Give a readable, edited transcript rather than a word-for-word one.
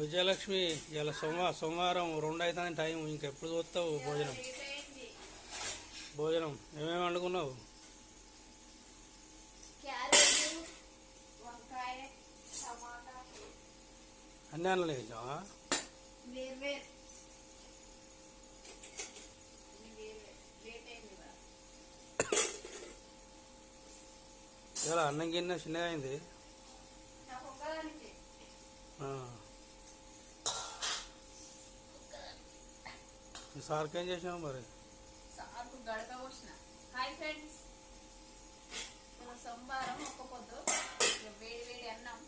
విజయలక్ష్మి ఇలా సోమవారం 2 అవుతుంది టైం. ఇంకెప్పుడు చూస్తావు భోజనం? భోజనం ఏమేమి వండుకున్నావు? అన్నీ అనలేదు ఇలా అన్నం గిన్నె చిన్నగా అయింది. సార్కి ఏం చేసినావు మరి? సార్కు గడక పోసిన. హాయ్ ఫ్రెండ్స్, సోమవారం ఒక్క పొద్దు వేడి వేడి అన్నం